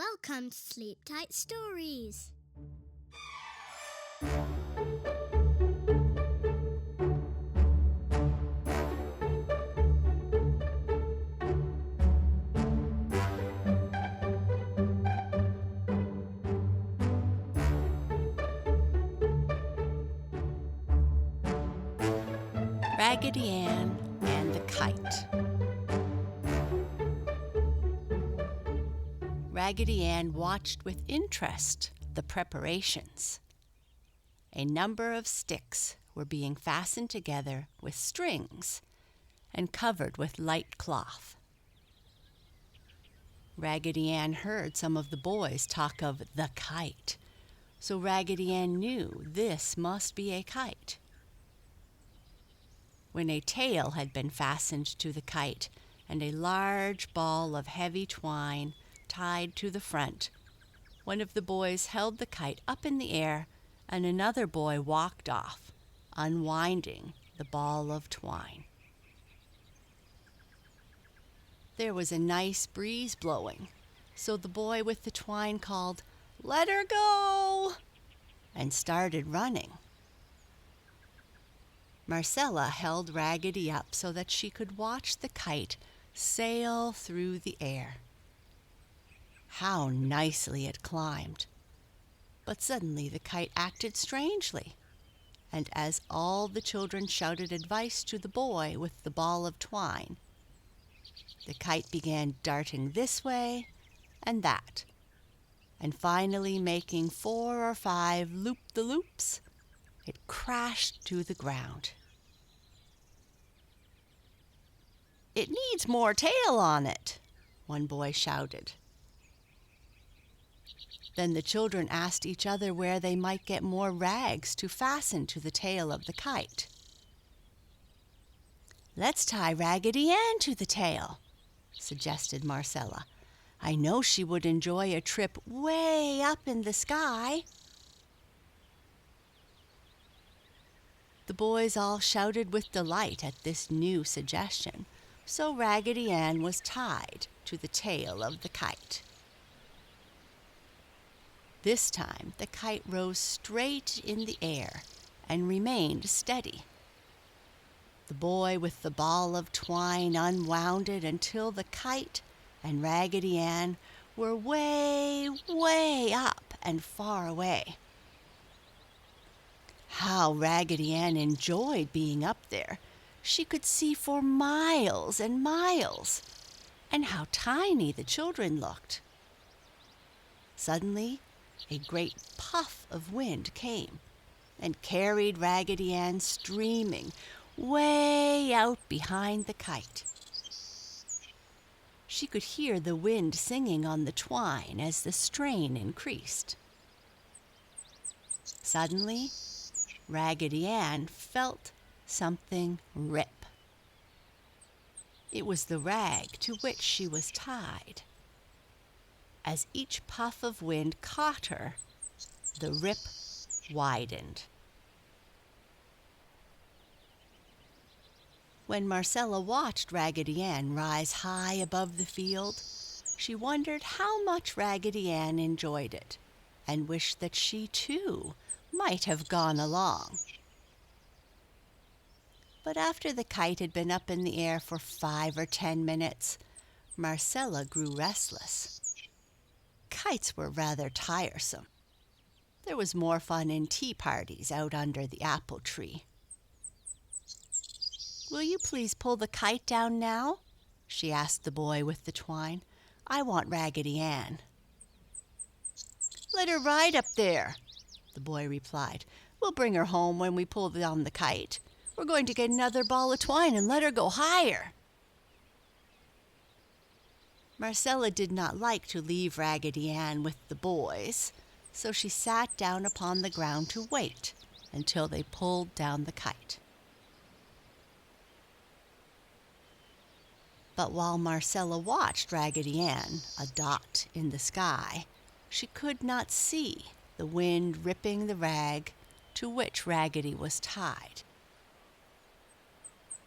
Welcome to Sleep Tight Stories. Raggedy Ann and the Kite. Raggedy Ann watched with interest the preparations. A number of sticks were being fastened together with strings and covered with light cloth. Raggedy Ann heard some of the boys talk of the kite, so Raggedy Ann knew this must be a kite. When a tail had been fastened to the kite and a large ball of heavy twine tied to the front, one of the boys held the kite up in the air and another boy walked off, unwinding the ball of twine. There was a nice breeze blowing, so the boy with the twine called, "Let her go!" and started running. Marcella held Raggedy up so that she could watch the kite sail through the air. How nicely it climbed! But suddenly the kite acted strangely, and as all the children shouted advice to the boy with the ball of twine, the kite began darting this way and that, and finally making 4 or 5 loop-the-loops, it crashed to the ground. "It needs more tail on it," one boy shouted. Then the children asked each other where they might get more rags to fasten to the tail of the kite. "Let's tie Raggedy Ann to the tail," suggested Marcella. "I know she would enjoy a trip way up in the sky." The boys all shouted with delight at this new suggestion, so Raggedy Ann was tied to the tail of the kite. This time the kite rose straight in the air and remained steady. The boy with the ball of twine unwound it until the kite and Raggedy Ann were way, way up and far away. How Raggedy Ann enjoyed being up there! She could see for miles and miles, and how tiny the children looked. Suddenly, a great puff of wind came and carried Raggedy Ann streaming way out behind the kite. She could hear the wind singing on the twine as the strain increased. Suddenly, Raggedy Ann felt something rip. It was the rag to which she was tied. As each puff of wind caught her, the rip widened. When Marcella watched Raggedy Ann rise high above the field, she wondered how much Raggedy Ann enjoyed it, and wished that she, too, might have gone along. But after the kite had been up in the air for 5 or 10 minutes, Marcella grew restless. Kites were rather tiresome. There was more fun in tea parties out under the apple tree. "Will you please pull the kite down now?" she asked the boy with the twine. "I want Raggedy Ann." "Let her ride up there," the boy replied. "We'll bring her home when we pull down the kite. We're going to get another ball of twine and let her go higher." Marcella did not like to leave Raggedy Ann with the boys, so she sat down upon the ground to wait until they pulled down the kite. But while Marcella watched Raggedy Ann, a dot in the sky, she could not see the wind ripping the rag to which Raggedy was tied.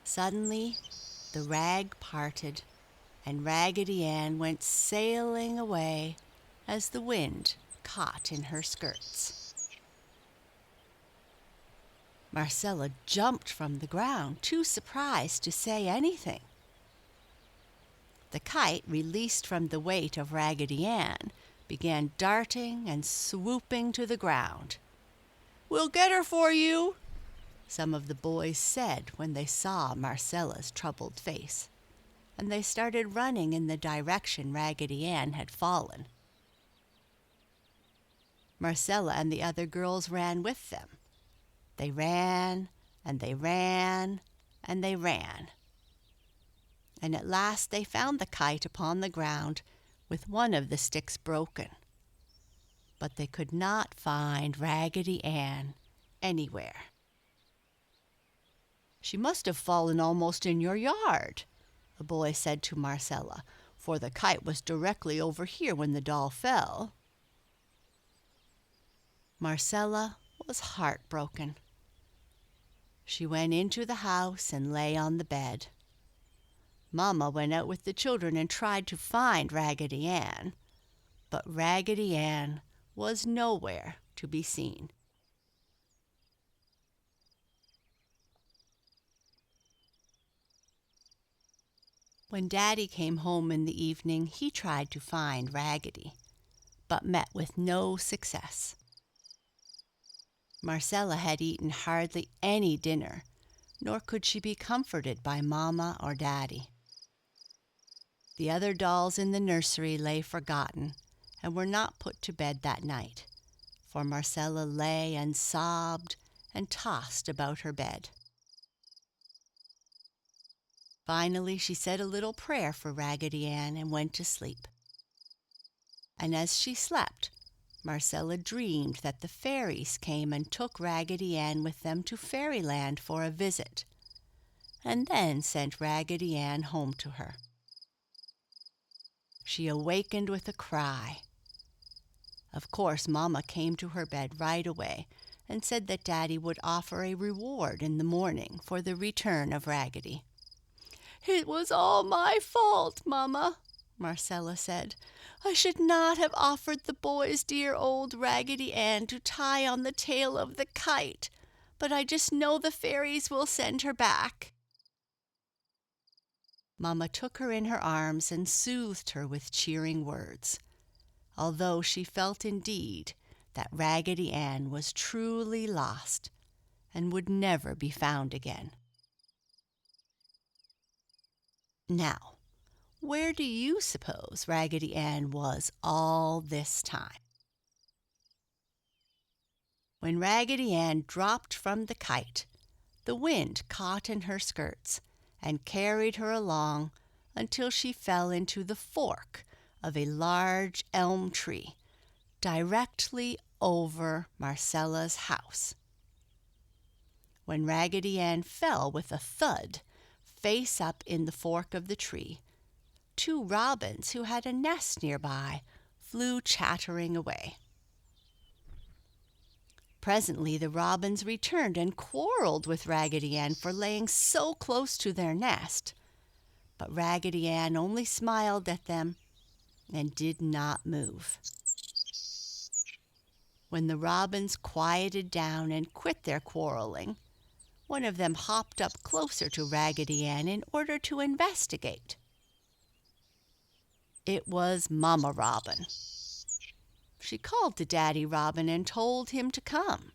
Suddenly, the rag parted, and Raggedy Ann went sailing away as the wind caught in her skirts. Marcella jumped from the ground, too surprised to say anything. The kite, released from the weight of Raggedy Ann, began darting and swooping to the ground. "We'll get her for you," some of the boys said when they saw Marcella's troubled face, and they started running in the direction Raggedy Ann had fallen. Marcella and the other girls ran with them. They ran, and they ran, and they ran. And at last they found the kite upon the ground with one of the sticks broken. But they could not find Raggedy Ann anywhere. "She must have fallen almost in your yard," a boy said to Marcella, "for the kite was directly over here when the doll fell." Marcella was heartbroken. She went into the house and lay on the bed. Mama went out with the children and tried to find Raggedy Ann, but Raggedy Ann was nowhere to be seen. When Daddy came home in the evening, he tried to find Raggedy, but met with no success. Marcella had eaten hardly any dinner, nor could she be comforted by Mama or Daddy. The other dolls in the nursery lay forgotten and were not put to bed that night, for Marcella lay and sobbed and tossed about her bed. Finally, she said a little prayer for Raggedy Ann and went to sleep. And as she slept, Marcella dreamed that the fairies came and took Raggedy Ann with them to Fairyland for a visit, and then sent Raggedy Ann home to her. She awakened with a cry. Of course, Mama came to her bed right away and said that Daddy would offer a reward in the morning for the return of Raggedy. "It was all my fault, Mama," Marcella said. "I should not have offered the boys dear old Raggedy Ann to tie on the tail of the kite, but I just know the fairies will send her back." Mama took her in her arms and soothed her with cheering words, although she felt indeed that Raggedy Ann was truly lost and would never be found again. Now, where do you suppose Raggedy Ann was all this time? When Raggedy Ann dropped from the kite, the wind caught in her skirts and carried her along until she fell into the fork of a large elm tree directly over Marcella's house. When Raggedy Ann fell with a thud, face up in the fork of the tree, 2 robins who had a nest nearby flew chattering away. Presently the robins returned and quarreled with Raggedy Ann for laying so close to their nest, but Raggedy Ann only smiled at them and did not move. When the robins quieted down and quit their quarreling, one of them hopped up closer to Raggedy Ann in order to investigate. It was Mama Robin. She called to Daddy Robin and told him to come.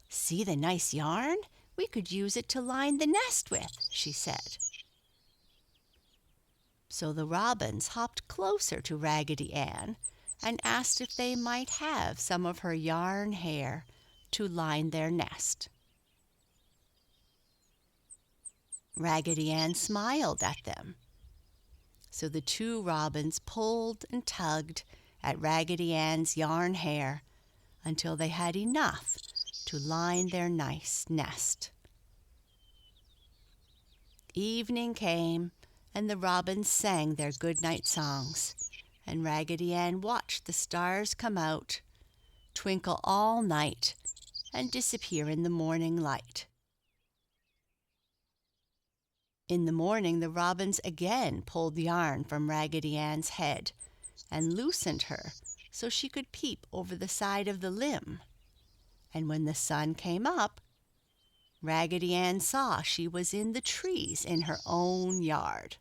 "See the nice yarn? We could use it to line the nest with," she said. So the robins hopped closer to Raggedy Ann and asked if they might have some of her yarn hair to line their nest. Raggedy Ann smiled at them. So the 2 robins pulled and tugged at Raggedy Ann's yarn hair until they had enough to line their nice nest. Evening came, and the robins sang their good-night songs, and Raggedy Ann watched the stars come out, twinkle all night, and disappear in the morning light. In the morning, the robins again pulled yarn from Raggedy Ann's head and loosened her so she could peep over the side of the limb. And when the sun came up, Raggedy Ann saw she was in the trees in her own yard.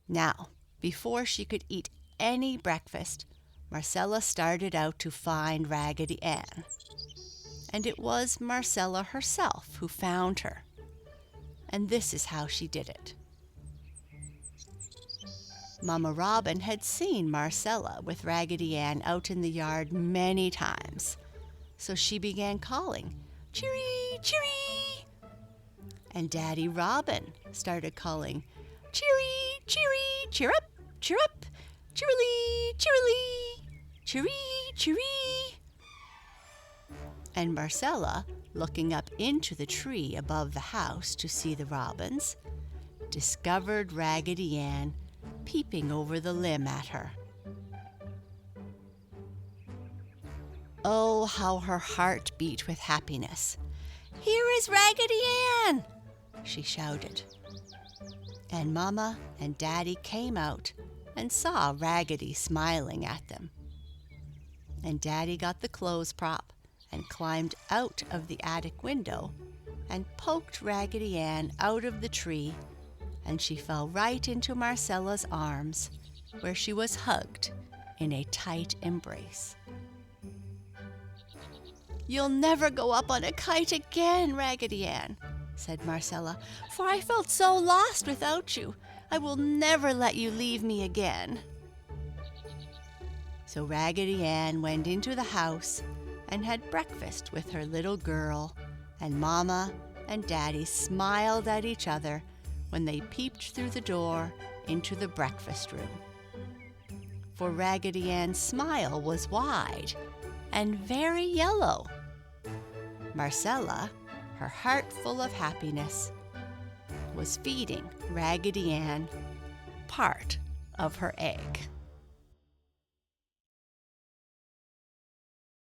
Now, before she could eat any breakfast, Marcella started out to find Raggedy Ann. And it was Marcella herself who found her. And this is how she did it. Mama Robin had seen Marcella with Raggedy Ann out in the yard many times, so she began calling, "Cheery, cheery!" And Daddy Robin started calling, "Cheery, cheery, cheer up, cheerily, cheerily, cheery, cheery!" And Marcella, looking up into the tree above the house to see the robins, discovered Raggedy Ann peeping over the limb at her. Oh, how her heart beat with happiness. "Here is Raggedy Ann!" she shouted. And Mama and Daddy came out and saw Raggedy smiling at them. And Daddy got the clothes prop and climbed out of the attic window and poked Raggedy Ann out of the tree, and she fell right into Marcella's arms, where she was hugged in a tight embrace. "You'll never go up on a kite again, Raggedy Ann," said Marcella, "for I felt so lost without you. I will never let you leave me again." So Raggedy Ann went into the house and had breakfast with her little girl, and Mama and Daddy smiled at each other when they peeped through the door into the breakfast room. For Raggedy Ann's smile was wide and very yellow. Marcella, her heart full of happiness, was feeding Raggedy Ann part of her egg.